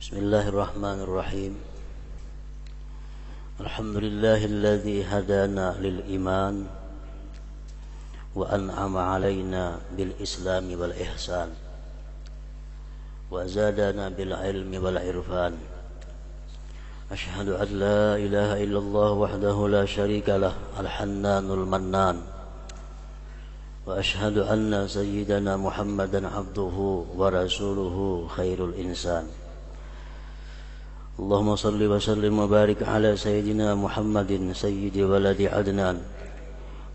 Bismillahirrahmanirrahim. Alhamdulillahilladzi hadana lil iman wa an'ama alaina bil islami wal ihsan wa zadana bil ilmi wal irfan. Asyhadu an la ilaha illallah wahdahu la syarika lah al-hannanul mannan wa asyhadu anna sayyidana Muhammadan abduhu wa rasuluhu khairul insan. Allahumma salli wa sallim wa barik ala sayyidina Muhammadin sayyidi waladi adnan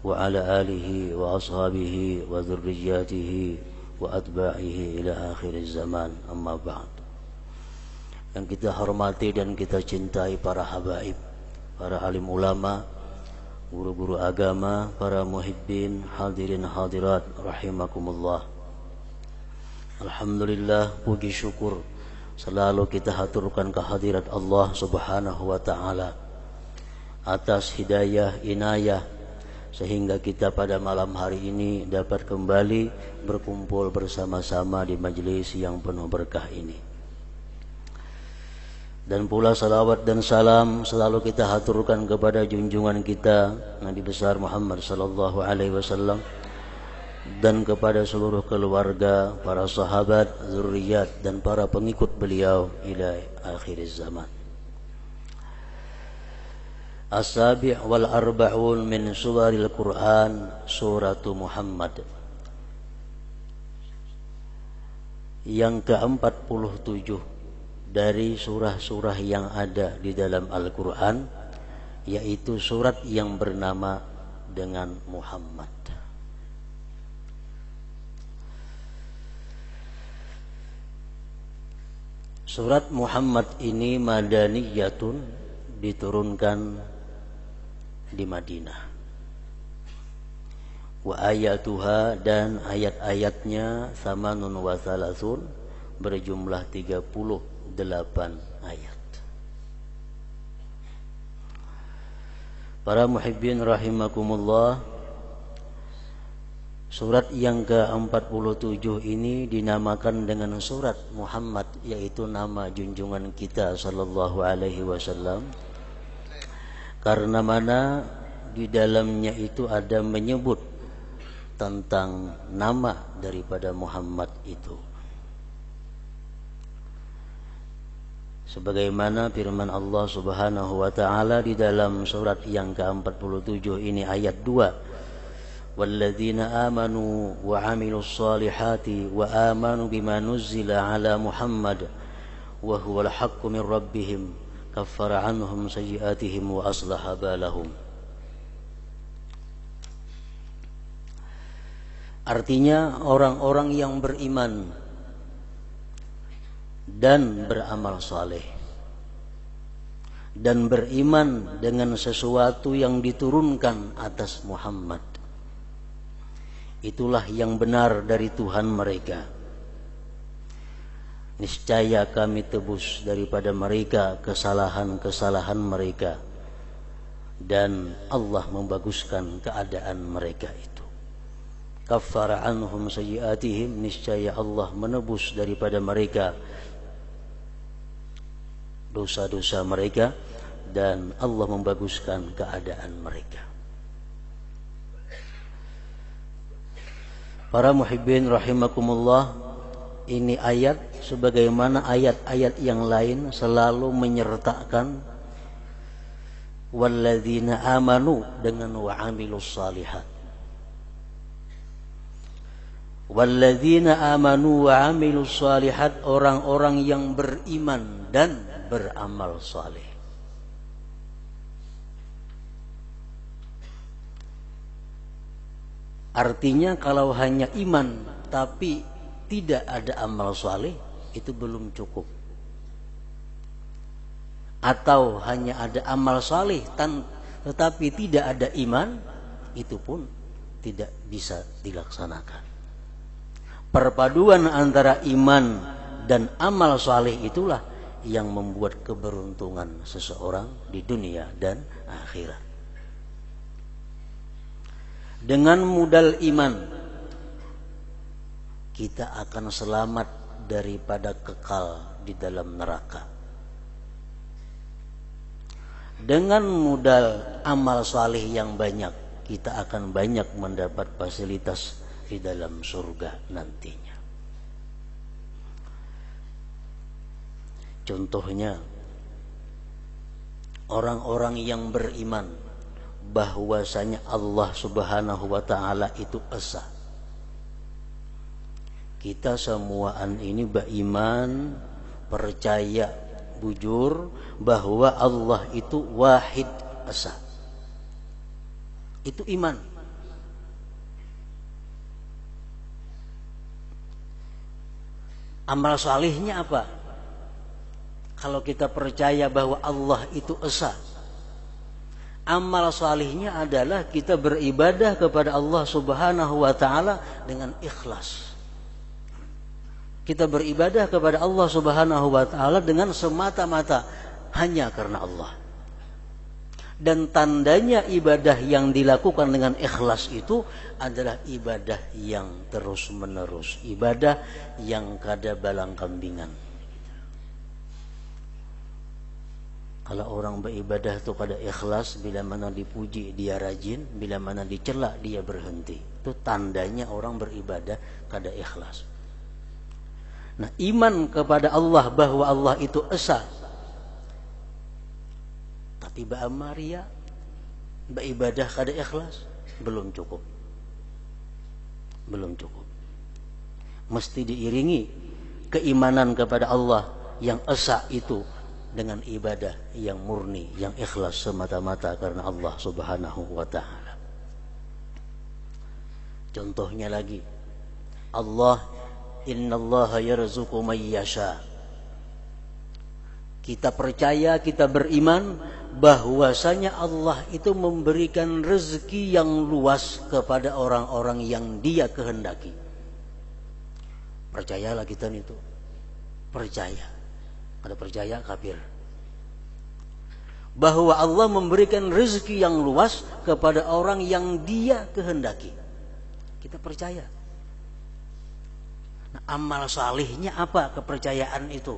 wa ala alihi wa ashabihi wa dhurriyyatihi wa atba'ihi ila akhiriz zaman, amma ba'd. Yang kita hormati dan kita cintai para habaib, para alim ulama, guru-guru agama, para muhibbin, hadirin hadirat rahimakumullah. Alhamdulillah, puji syukur selalu kita haturkan kehadirat Allah Subhanahu wa ta'ala atas hidayah inayah sehingga kita pada malam hari ini dapat kembali berkumpul bersama-sama di majelis yang penuh berkah ini. Dan pula salawat dan salam selalu kita haturkan kepada junjungan kita Nabi besar Muhammad sallallahu alaihi wasallam dan kepada seluruh keluarga, para sahabat, zurriyat dan para pengikut beliau ila akhiriz zaman. As-sabi' wal arba'un min suwaril Qur'an suratu Muhammad. Yang ke-47 dari surah-surah yang ada di dalam Al-Qur'an, yaitu surat yang bernama dengan Muhammad. Surat Muhammad ini madaniyatun, diturunkan di Madinah. Wa ayatuha, dan ayat-ayatnya samanun wa salasun, berjumlah 38 ayat. Para muhibbin rahimakumullah, surat yang ke-47 ini dinamakan dengan surat Muhammad, yaitu nama junjungan kita sallallahu alaihi wasallam. Karena mana di dalamnya itu ada menyebut tentang nama daripada Muhammad itu. Sebagaimana firman Allah Subhanahu wa ta'ala di dalam surat yang ke-47 ini ayat 2. Walladzina amanu wa amilus salihati wa amanu bima nuzzila ala Muhammad wa huwal haqqu min rabbihim kaffara anhum sayyi'atihim wa aslaha balahum. Artinya orang-orang yang beriman dan beramal saleh dan beriman dengan sesuatu yang diturunkan atas Muhammad, itulah yang benar dari Tuhan mereka. Niscaya kami tebus daripada mereka kesalahan-kesalahan mereka, dan Allah membaguskan keadaan mereka itu. Kaffara anhum sayyi'atihim, niscaya Allah menebus daripada mereka dosa-dosa mereka, dan Allah membaguskan keadaan mereka. Para muhibbin rahimakumullah, ini ayat sebagaimana ayat-ayat yang lain selalu menyertakan walladzina amanu dengan wa amilus salihat. Walladzina amanu wa amilus salihat, orang-orang yang beriman dan beramal saleh. Artinya kalau hanya iman tapi tidak ada amal saleh, itu belum cukup. Atau hanya ada amal saleh tetapi tidak ada iman, itu pun tidak bisa dilaksanakan. Perpaduan antara iman dan amal saleh itulah yang membuat keberuntungan seseorang di dunia dan akhirat. Dengan modal iman kita akan selamat daripada kekal di dalam neraka. Dengan modal amal saleh yang banyak, kita akan banyak mendapat fasilitas di dalam surga nantinya. Contohnya, orang-orang yang beriman bahwasanya Allah Subhanahu wa ta'ala itu esa. Kita semuaan ini beriman, percaya bujur bahwa Allah itu wahid esa. Itu iman. Amal salihnya apa? Kalau kita percaya bahwa Allah itu esa, amal salihnya adalah kita beribadah kepada Allah Subhanahu wa ta'ala dengan ikhlas. Kita beribadah kepada Allah Subhanahu wa ta'ala dengan semata-mata hanya karena Allah. Dan tandanya ibadah yang dilakukan dengan ikhlas itu adalah ibadah yang terus menerus, ibadah yang kada balang kambingan. Kalau orang beribadah itu kada ikhlas, bila mana dipuji dia rajin, bila mana dicela dia berhenti. Itu tandanya orang beribadah kada ikhlas. Nah, iman kepada Allah bahwa Allah itu esa, tapi ba'amaria, beribadah kada ikhlas, belum cukup. Belum cukup. Mesti diiringi keimanan kepada Allah yang esa itu dengan ibadah yang murni, yang ikhlas semata-mata karena Allah Subhanahu wa ta'ala. Contohnya lagi, Allah, innallaha yarzuqu may yasha. Kita percaya, kita beriman bahwasanya Allah itu memberikan rezeki yang luas kepada orang-orang yang Dia kehendaki. Percayalah kita itu. Percaya. Ada percaya kafir. Bahwa Allah memberikan rezeki yang luas kepada orang yang Dia kehendaki. Kita percaya. Nah, amal salihnya apa kepercayaan itu?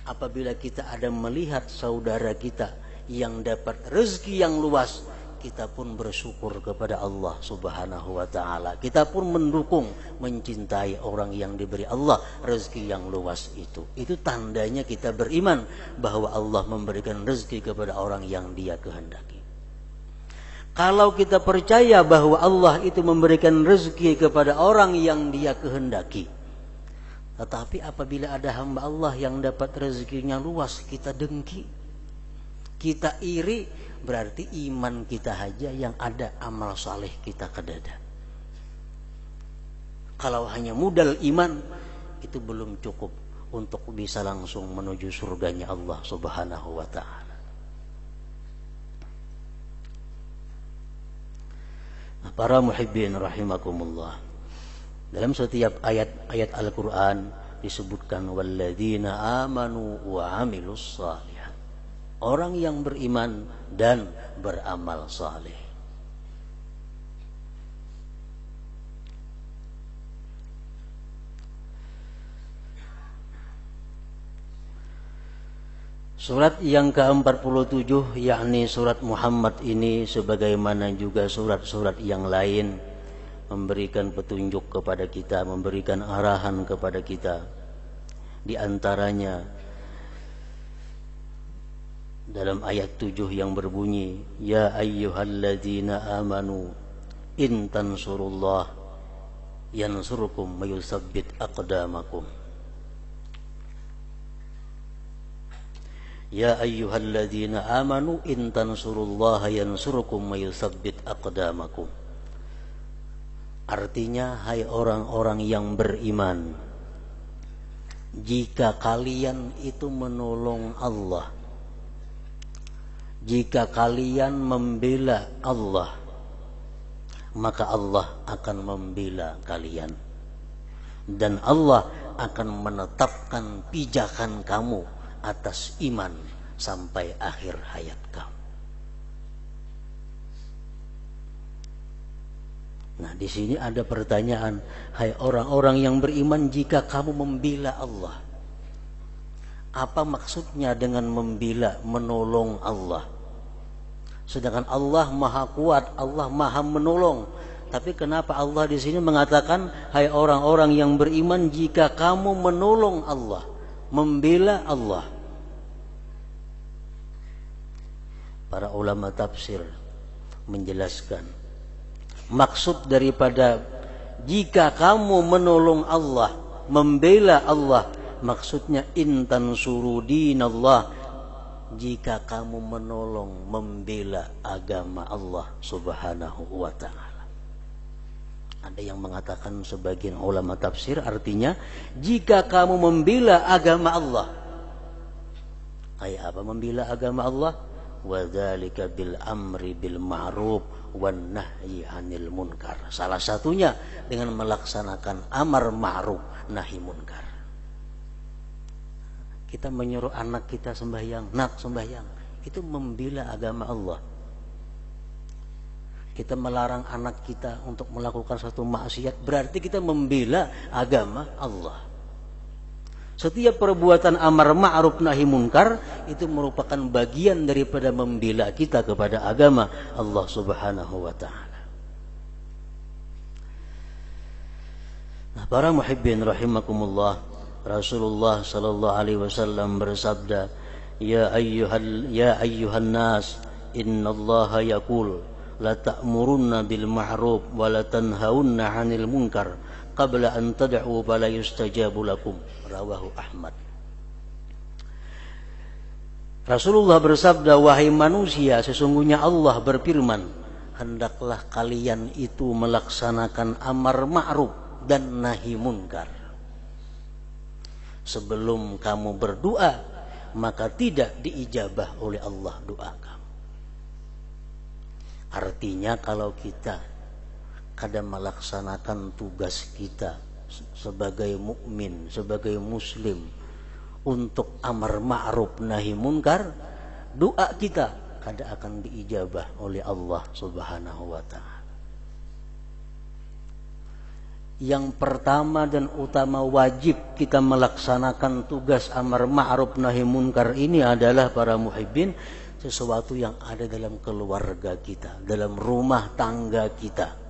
Apabila kita ada melihat saudara kita yang dapat rezeki yang luas, kita pun bersyukur kepada Allah Subhanahu wa ta'ala. Kita pun mendukung, mencintai orang yang diberi Allah rezeki yang luas itu. Itu tandanya kita beriman bahwa Allah memberikan rezeki kepada orang yang Dia kehendaki. Kalau kita percaya bahwa Allah itu memberikan rezeki kepada orang yang Dia kehendaki, tetapi apabila ada hamba Allah yang dapat rezekinya luas, kita dengki, kita iri, berarti iman kita aja yang ada, amal saleh kita kedada. Kalau hanya modal iman, itu belum cukup untuk bisa langsung menuju surganya Allah Subhanahu wa ta'ala. Nah, para muhibbin rahimakumullah, dalam setiap ayat-ayat Al-Quran disebutkan walladzina amanu wa amilus shalihat. Orang yang beriman dan beramal saleh. Surat yang ke-47, yakni surat Muhammad ini, sebagaimana juga surat-surat yang lain, memberikan petunjuk kepada kita, memberikan arahan kepada kita. Di antaranya dalam ayat 7 yang berbunyi, ya ayyuhalladzina amanu in tansurullah yansurkum wa yusabbit aqdamakum. Ya ayyuhalladzina amanu in tansurullaha yansurkum wa yusabbit aqdamakum. Artinya, hai orang-orang yang beriman, jika kalian itu menolong Allah, jika kalian membela Allah, maka Allah akan membela kalian. Dan Allah akan menetapkan pijakan kamu atas iman sampai akhir hayat kamu. Nah, di sini ada pertanyaan, hai orang-orang yang beriman, jika kamu membela Allah, Apa maksudnya dengan membela, menolong Allah? Sedangkan Allah Maha Kuat, Allah Maha Menolong. Tapi kenapa Allah di sini mengatakan, hai orang-orang yang beriman, jika kamu menolong Allah, membela Allah? Para ulama tafsir menjelaskan maksud daripada jika kamu menolong Allah, membela Allah, maksudnya intan surudinallah, jika kamu menolong, membela agama Allah subhanahu wa ta'ala. Ada yang mengatakan, sebagian ulama tafsir, artinya jika kamu membela agama Allah. Kayak apa membela agama Allah? Wadzalika bil amri bil ma'ruf wan nahyi 'anil munkar. Salah satunya dengan melaksanakan amar ma'ruf nahi munkar. Kita menyuruh anak kita sembahyang, nak sembahyang, itu membela agama Allah. Kita melarang anak kita untuk melakukan satu maksiat, berarti kita membela agama Allah. Setiap perbuatan amar ma'ruf nahi munkar itu merupakan bagian daripada membela kita kepada agama Allah subhanahu wa ta'ala. Nah, para muhibbin rahimakumullah, Rasulullah sallallahu alaihi wasallam bersabda, ya ayyuhan nas, innallaha yaqul la ta'murunna bil ma'ruf wa la tanhaunna 'anil munkar qabla an tad'u fala yustajabu lakum. Rawahu Ahmad. Rasulullah bersabda, wahai manusia, sesungguhnya Allah berfirman, hendaklah kalian itu melaksanakan amar ma'ruf dan nahi munkar. Sebelum kamu berdoa, maka tidak diijabah oleh Allah doa kamu. Artinya kalau kita kadang melaksanakan tugas kita sebagai mukmin, sebagai muslim, untuk amar ma'ruf nahi munkar, doa kita kadang akan diijabah oleh Allah subhanahu wa ta'ala. Yang pertama dan utama wajib kita melaksanakan tugas amar ma'ruf nahi munkar ini adalah, para muhibbin, sesuatu yang ada dalam keluarga kita, dalam rumah tangga kita.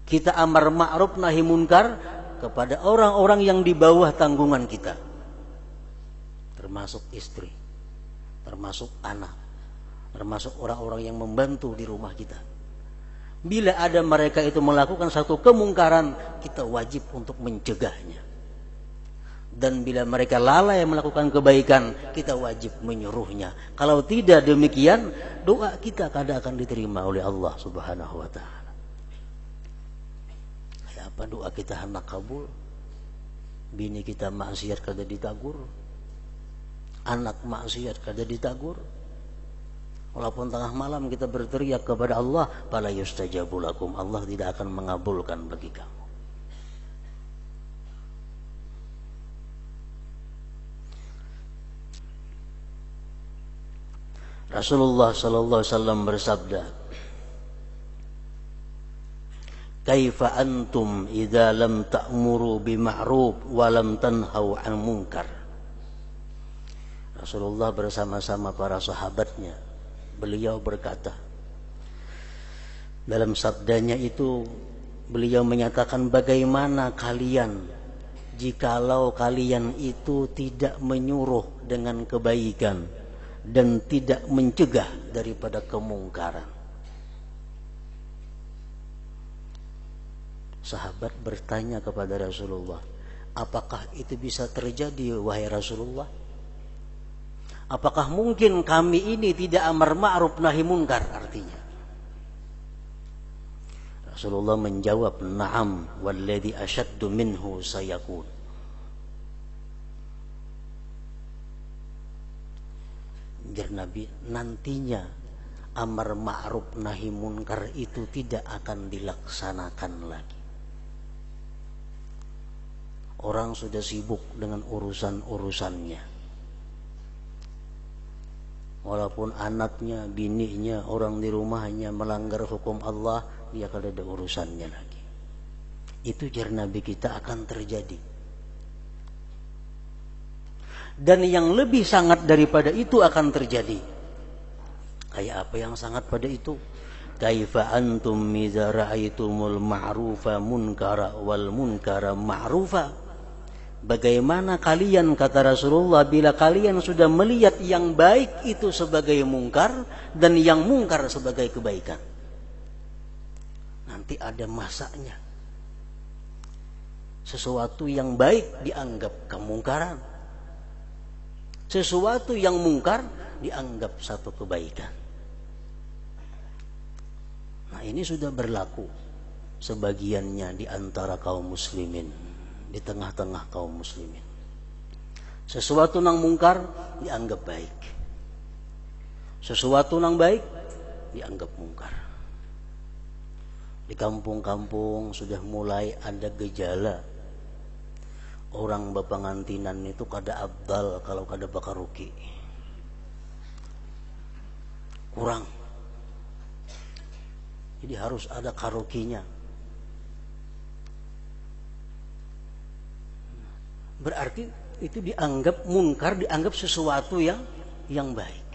Kita amar ma'ruf nahi munkar kepada orang-orang yang di bawah tanggungan kita, termasuk istri, termasuk anak, termasuk orang-orang yang membantu di rumah kita. Bila ada mereka itu melakukan satu kemungkaran, kita wajib untuk mencegahnya. Dan bila mereka lalai melakukan kebaikan, kita wajib menyuruhnya. Kalau tidak demikian, doa kita kadang akan diterima oleh Allah subhanahu wa ta'ala. Kayak apa doa kita hendak kabul? Bini kita maksiat kada ditagur, anak maksiat kada ditagur. Walaupun tengah malam kita berteriak kepada Allah, fala yustajabu lakum, Allah tidak akan mengabulkan bagi kamu. Rasulullah sallallahu alaihi wasallam bersabda, kaifa antum idza lam ta'muru bima'ruf wa lam tanhau 'an munkar. Rasulullah bersama-sama para sahabatnya, beliau berkata, dalam sabdanya itu beliau menyatakan, bagaimana kalian jikalau kalian itu tidak menyuruh dengan kebaikan dan tidak mencegah daripada kemungkaran. Sahabat bertanya kepada Rasulullah, apakah itu bisa terjadi wahai Rasulullah? Apakah mungkin kami ini tidak amar ma'ruf nahi munkar? Artinya Rasulullah menjawab, na'am walladhi asyaddu minhu sayakun. Jar Nabi, nantinya amar ma'ruf nahi munkar itu tidak akan dilaksanakan lagi. Orang sudah sibuk dengan urusan-urusannya. Walaupun anaknya, bininya, orang di rumahnya melanggar hukum Allah, dia kada ada urusannya lagi. Itu jar Nabi kita akan terjadi. Dan yang lebih sangat daripada itu akan terjadi. Kayak apa yang sangat pada itu? Kaifa antum idza ra'aitumul ma'rufa munkara wal munkara ma'rufa. Bagaimana kalian, kata Rasulullah, bila kalian sudah melihat yang baik itu sebagai mungkar dan yang mungkar sebagai kebaikan. Nanti ada masanya. Sesuatu yang baik dianggap kemungkaran. Sesuatu yang mungkar dianggap satu kebaikan. Nah, ini sudah berlaku sebagiannya di antara kaum muslimin, di tengah-tengah kaum muslimin. Sesuatu yang mungkar dianggap baik. Sesuatu yang baik dianggap mungkar. Di kampung-kampung sudah mulai ada gejala. Orang bapangantinan itu kada abdal kalau kada bakaruki. Kurang. Jadi harus ada karukinya. Berarti itu dianggap munkar, dianggap sesuatu yang baik.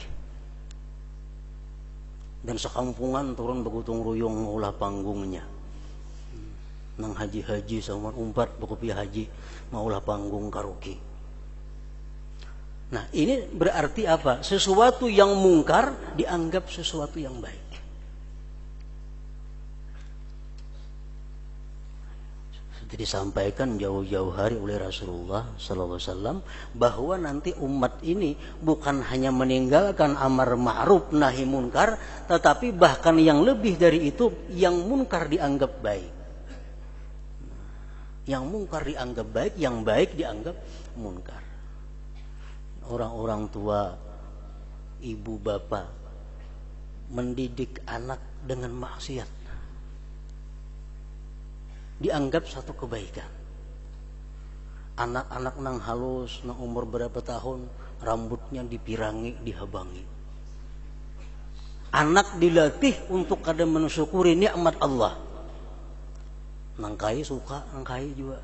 Dan sekampungan turun begutung ruyung ulah panggungnya. Nang haji-haji sama umpat bekopi haji maulah panggung karaoke. Nah, ini berarti apa? Sesuatu yang mungkar dianggap sesuatu yang baik. Sudah disampaikan jauh-jauh hari oleh Rasulullah sallallahu alaihi wasallam bahwa nanti umat ini bukan hanya meninggalkan amar ma'ruf nahi munkar, tetapi bahkan yang lebih dari itu, yang munkar dianggap baik. Yang mungkar dianggap baik, yang baik dianggap munkar. Orang-orang tua, ibu bapak mendidik anak dengan maksiat dianggap satu kebaikan. Anak-anak nang halus, nang umur berapa tahun, rambutnya dipirangi, dihabangi. Anak dilatih untuk kada mensyukuri nikmat Allah. Nangkai suka, nangkai juga.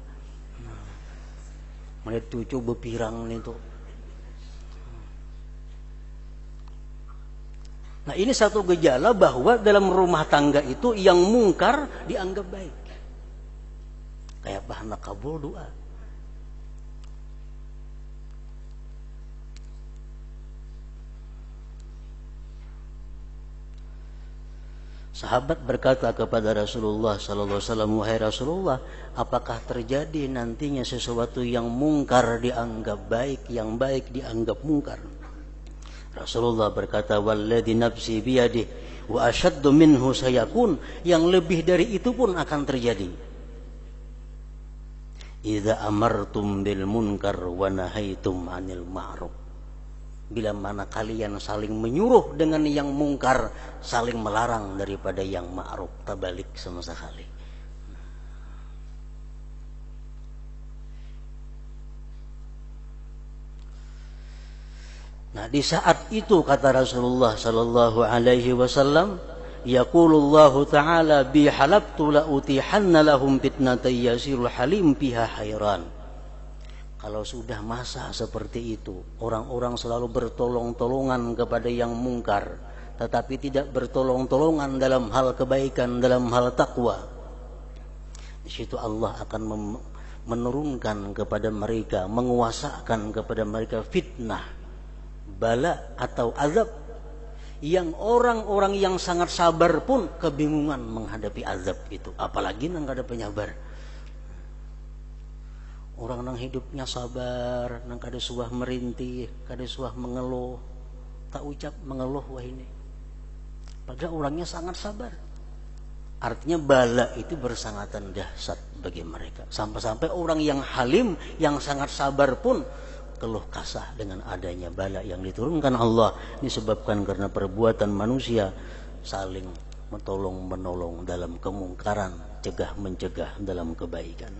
Melihat cucu berpirang itu. Nah, ini satu gejala bahwa dalam rumah tangga itu yang mungkar dianggap baik. Kayak bahan kabul doa. Sahabat berkata kepada Rasulullah sallallahu alaihi wasallam, "Wahai Rasulullah, apakah terjadi nantinya sesuatu yang mungkar dianggap baik, yang baik dianggap mungkar?" Rasulullah berkata, "Walladzi nafsi biyadihi wa ashaddu minhu sayakun." Yang lebih dari itu pun akan terjadi. Idza amartum bil munkar wa nahaitum 'anil ma'ruf. Bila mana kalian saling menyuruh dengan yang mungkar, saling melarang daripada yang ma'ruf, tabalik sama sekali. Nah, di saat itu kata Rasulullah sallallahu alaihi wasallam, yaqulullahu ta'ala bi halabtu la utihanna lahum fitnatay yasirul halim biha hayran. Kalau sudah masa seperti itu, orang-orang selalu bertolong-tolongan kepada yang mungkar, tetapi tidak bertolong-tolongan dalam hal kebaikan, dalam hal takwa. Di situ Allah akan menurunkan kepada mereka, menguasakan kepada mereka fitnah, bala atau azab, yang orang-orang yang sangat sabar pun kebingungan menghadapi azab itu, apalagi nang kada penyabar. Orang nang hidupnya sabar, nang kada suah merintih, kada suah mengeluh, tak ucap mengeluh wah ini. Padahal orangnya sangat sabar. Artinya bala itu bersangatan dahsyat bagi mereka. Sampai-sampai orang yang halim, yang sangat sabar pun keluh kasah dengan adanya bala yang diturunkan Allah. Disebabkan karena perbuatan manusia saling menolong-menolong dalam kemungkaran, cegah-mencegah dalam kebaikan.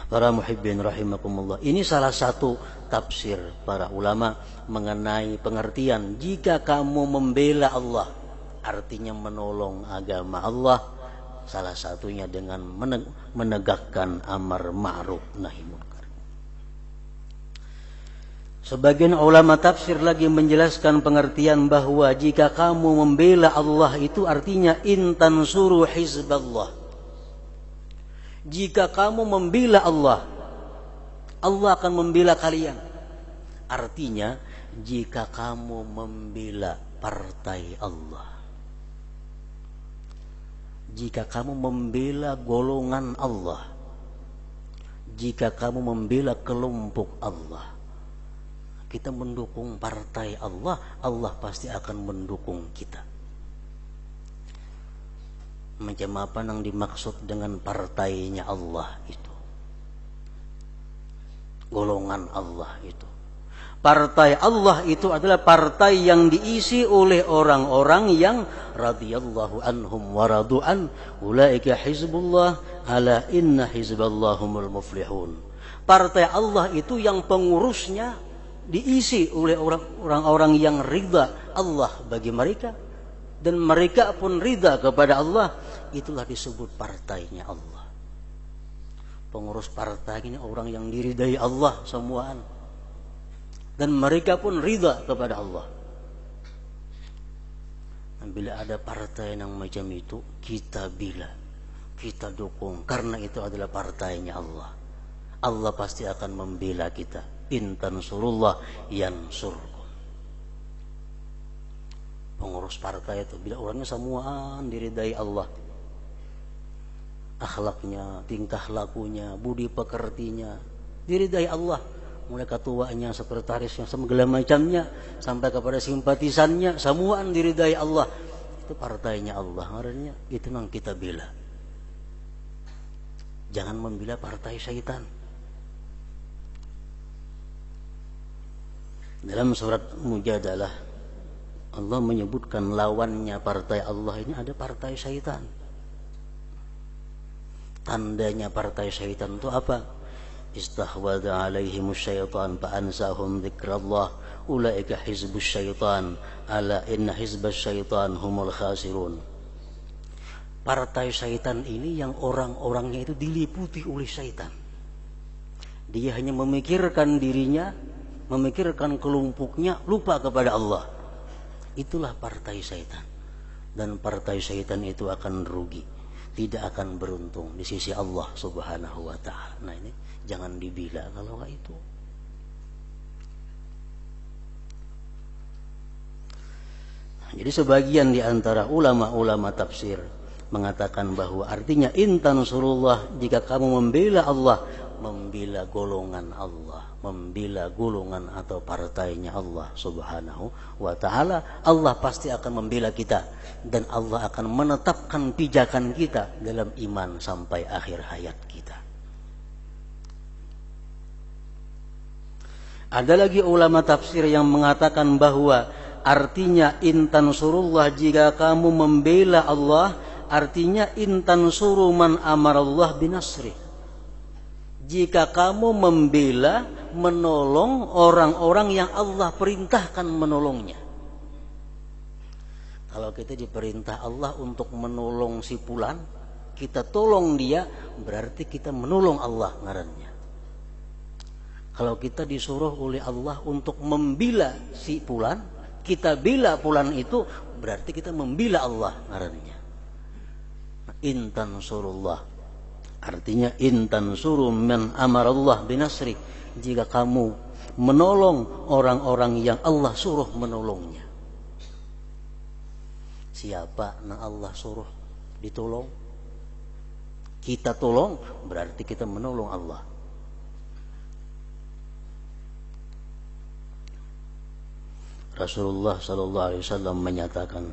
Para muhibbin rahimakumullah, ini salah satu tafsir para ulama mengenai pengertian jika kamu membela Allah, artinya menolong agama Allah, salah satunya dengan menegakkan amar ma'ruf nahi munkar. Sebagian ulama tafsir lagi menjelaskan pengertian bahwa jika kamu membela Allah itu artinya intan suruh hizballah. Jika kamu membela Allah, Allah akan membela kalian. Artinya jika kamu membela partai Allah, jika kamu membela golongan Allah, jika kamu membela kelompok Allah, kita mendukung partai Allah, Allah pasti akan mendukung kita. Macam apa yang dimaksud dengan partainya Allah itu? Golongan Allah itu. Partai Allah itu adalah partai yang diisi oleh orang-orang yang radhiyallahu anhum wa radu'an, ulaika hizbullah, ala inna hizballahumul muflihun. Partai Allah itu yang pengurusnya diisi oleh orang-orang yang ridha Allah bagi mereka dan mereka pun ridha kepada Allah. Itulah disebut partainya Allah. Pengurus partai ini orang yang diridai Allah semuaan dan mereka pun ridha kepada Allah. Dan bila ada partai yang macam itu, kita bela, kita dukung, karena itu adalah partainya Allah. Allah pasti akan membela kita. In tansurullah yansurkum. Pengurus partai itu bila orangnya semuaan diridai Allah, akhlaknya, tingkah lakunya, budi pekertinya diridai Allah, mulai ketuanya, sekretarisnya, segala macamnya sampai kepada simpatisannya semuaan diridai Allah. Itu partainya Allah, artinya itu yang kita bela. Jangan membela partai syaitan. Dalam surat Mujadalah Allah menyebutkan lawannya partai Allah ini ada partai syaitan. Tandanya partai syaitan itu apa? Istahwadha alaihimus syaitan fa'ansahum dzikrallah ulaika hizbus syaitan ala inna hizbas syaitan humul khasirun. Partai syaitan ini yang orang-orangnya itu diliputi oleh syaitan. Dia hanya memikirkan dirinya, memikirkan kelompoknya, lupa kepada Allah. Itulah partai syaitan. Dan partai syaitan itu akan rugi, tidak akan beruntung di sisi Allah subhanahu wa ta'ala. Nah ini jangan dibela kalau nggak itu. Jadi sebagian di antara ulama-ulama tafsir mengatakan bahwa artinya intan surullah, jika kamu membela Allah, membela golongan Allah, membela golongan atau partainya Allah subhanahu wa ta'ala, Allah pasti akan membela kita dan Allah akan menetapkan pijakan kita dalam iman sampai akhir hayat kita. Ada lagi ulama tafsir yang mengatakan bahwa artinya intan surullah, jika kamu membela Allah, artinya intan suru man amarallah binasri. Jika kamu membela, menolong orang-orang yang Allah perintahkan menolongnya. Kalau kita diperintah Allah untuk menolong si fulan, kita tolong dia, berarti kita menolong Allah ngarannya. Kalau kita disuruh oleh Allah untuk membela si fulan, kita bela fulan itu, berarti kita membela Allah ngarannya. Intan surullah, artinya intan suruh man amarallah binasri, jika kamu menolong orang-orang yang Allah suruh menolongnya. Siapa yang Allah suruh ditolong, kita tolong, berarti kita menolong Allah. Rasulullah sallallahu alaihi wasallam menyatakan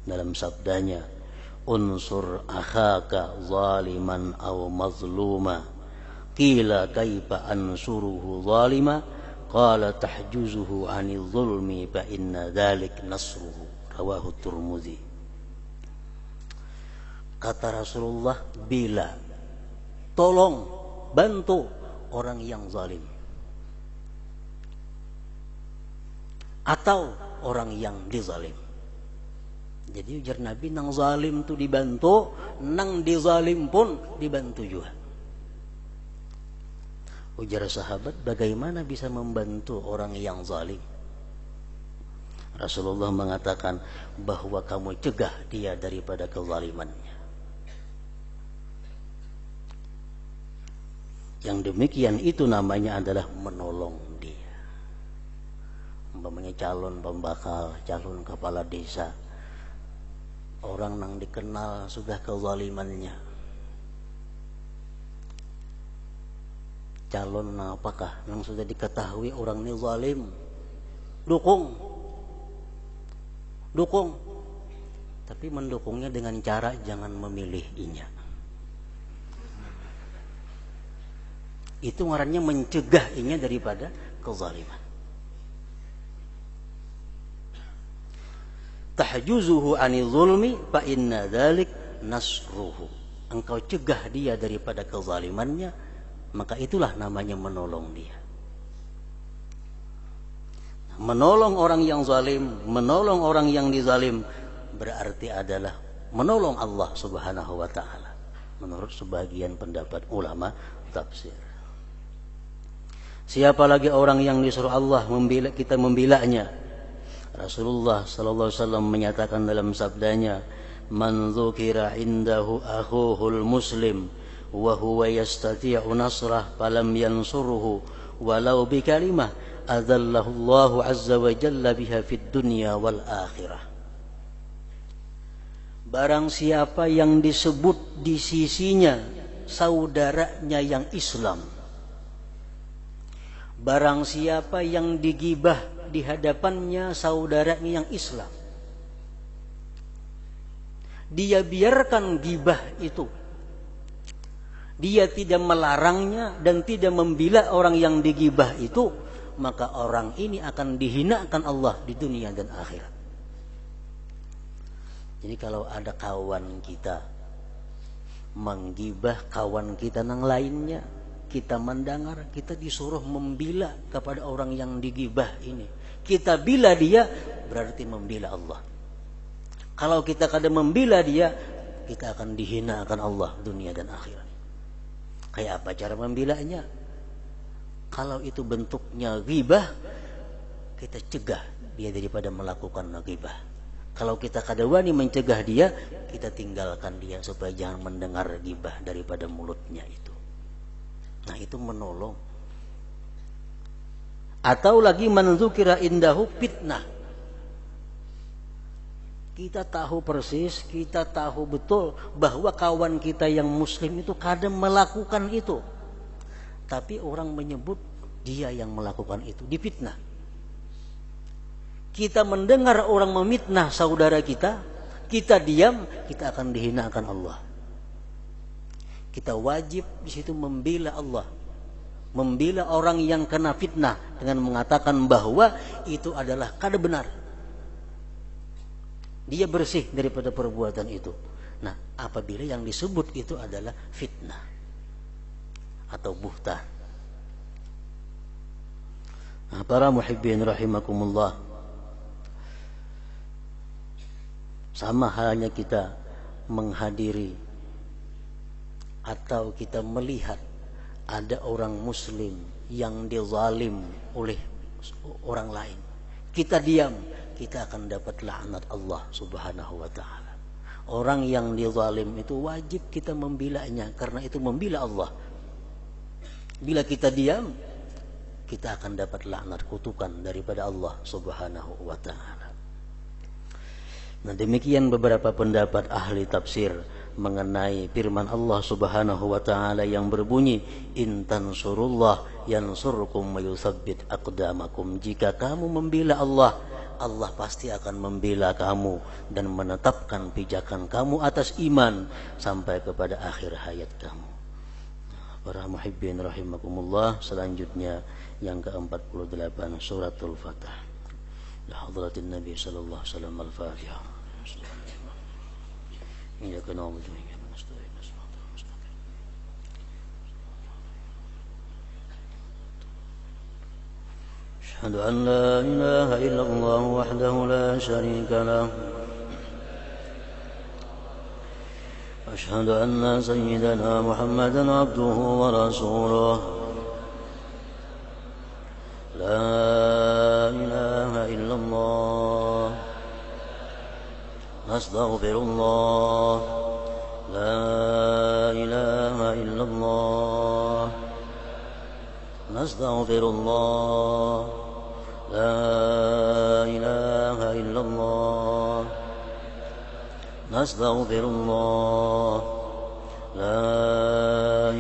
dalam sabdanya, unsur akhaka zaliman aw mazluma, qila kaifa ansuruhu zalima, qala tahjuzuhu 'anil zulmi fa inna dzalik nasruhu, rawahu Tirmidzi. Kata Rasulullah, bila tolong, bantu orang yang zalim atau orang yang dizalim. Jadi ujar Nabi, nang zalim tu dibantu, nang dizalim pun dibantu juga. Ujar sahabat, bagaimana bisa membantu orang yang zalim? Rasulullah mengatakan bahwa kamu cegah dia daripada kezalimannya. Yang demikian itu namanya adalah menolong dia. Umpamanya calon pembakal, calon kepala desa, orang yang dikenal sudah kezalimannya, calon apakah yang sudah diketahui orang ini zalim, dukung, tapi mendukungnya dengan cara jangan memilih inya. Itu ngarannya mencegah inya daripada kezaliman. Tahjuzuhu 'anil zulmi fa inna dzalik nasruhu. Engkau cegah dia daripada kezalimannya, maka itulah namanya menolong dia. Menolong orang yang zalim, menolong orang yang dizalim berarti adalah menolong Allah Subhanahu wa taala menurut sebagian pendapat ulama tafsir. Siapa lagi orang yang disuruh Allah membela, kita membelanya? Rasulullah sallallahu alaihi wasallam menyatakan dalam sabdanya, "Man dzukira indahu akhuhul muslim wa huwa yastati'u nasrah falam yansuruhu walau bi kalimah adzallahu Allahu azza wa jalla biha fid dunya wal akhirah." Barang siapa yang disebut di sisinya saudaranya yang Islam, barang siapa yang digibah di hadapannya saudaranya yang Islam, dia biarkan gibah itu, dia tidak melarangnya dan tidak membela orang yang digibah itu, maka orang ini akan dihinakan Allah di dunia dan akhirat. Jadi kalau ada kawan kita menggibah kawan kita yang lainnya, kita mendengar, kita disuruh membela kepada orang yang digibah ini. Kita bila dia berarti membela Allah. Kalau kita kadang membela dia, kita akan dihinakan Allah dunia dan akhirat. Kayak apa cara membelanya? Kalau itu bentuknya ghibah, kita cegah dia daripada melakukan ghibah. Kalau kita kadawani mencegah dia, kita tinggalkan dia supaya jangan mendengar ghibah daripada mulutnya itu. Nah, itu menolong. Atau lagi man dzukira indahu fitnah. Kita tahu persis, kita tahu betul bahwa kawan kita yang muslim itu kadang melakukan itu. Tapi orang menyebut dia yang melakukan itu, difitnah. Kita mendengar orang memitnah saudara kita, kita diam, kita akan dihinakan Allah. Kita wajib di situ membela Allah, membela orang yang kena fitnah dengan mengatakan bahwa itu adalah kada benar. Dia bersih daripada perbuatan itu. Nah, apabila yang disebut itu adalah fitnah atau buhtan. Nah, para muhibbin rahimakumullah, sama halnya kita menghadiri atau kita melihat ada orang muslim yang dizalim oleh orang lain, kita diam, kita akan dapat laknat Allah Subhanahu wa taala. Orang yang dizalim itu wajib kita membelanya karena itu membela Allah. Bila kita diam, kita akan dapat laknat, kutukan daripada Allah Subhanahu wa taala. Nah, demikian beberapa pendapat ahli tafsir mengenai firman Allah Subhanahu wa taala yang berbunyi, in tansurullah yansurkum wa yutsabbit aqdamakum. Jika kamu membela Allah, Allah pasti akan membela kamu dan menetapkan pijakan kamu atas iman sampai kepada akhir hayat kamu. Para muhibbin rahimakumullah, selanjutnya yang ke-48 suratul Fatah. La hadratin Nabi sallallahu alaihi wasallam al-Fatihah. إياك نعبد وإياك نستعين صراط المستقيم أشهد أن لا إله إلا الله وحده لا شريك له أشهد أن سيدنا محمدا عبده ورسوله الله لا إله إلا الله نستغفر الله لا إله إلا الله نستغفر الله لا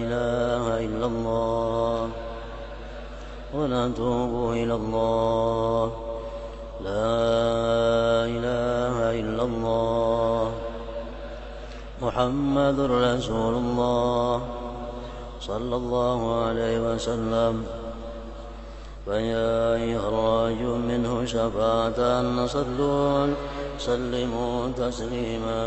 إله إلا الله ونتوب إلى الله لا إله إلا الله محمد رسول الله صلى الله عليه وسلم فيا إخراج منه شفاعة صلوا سلموا تسليما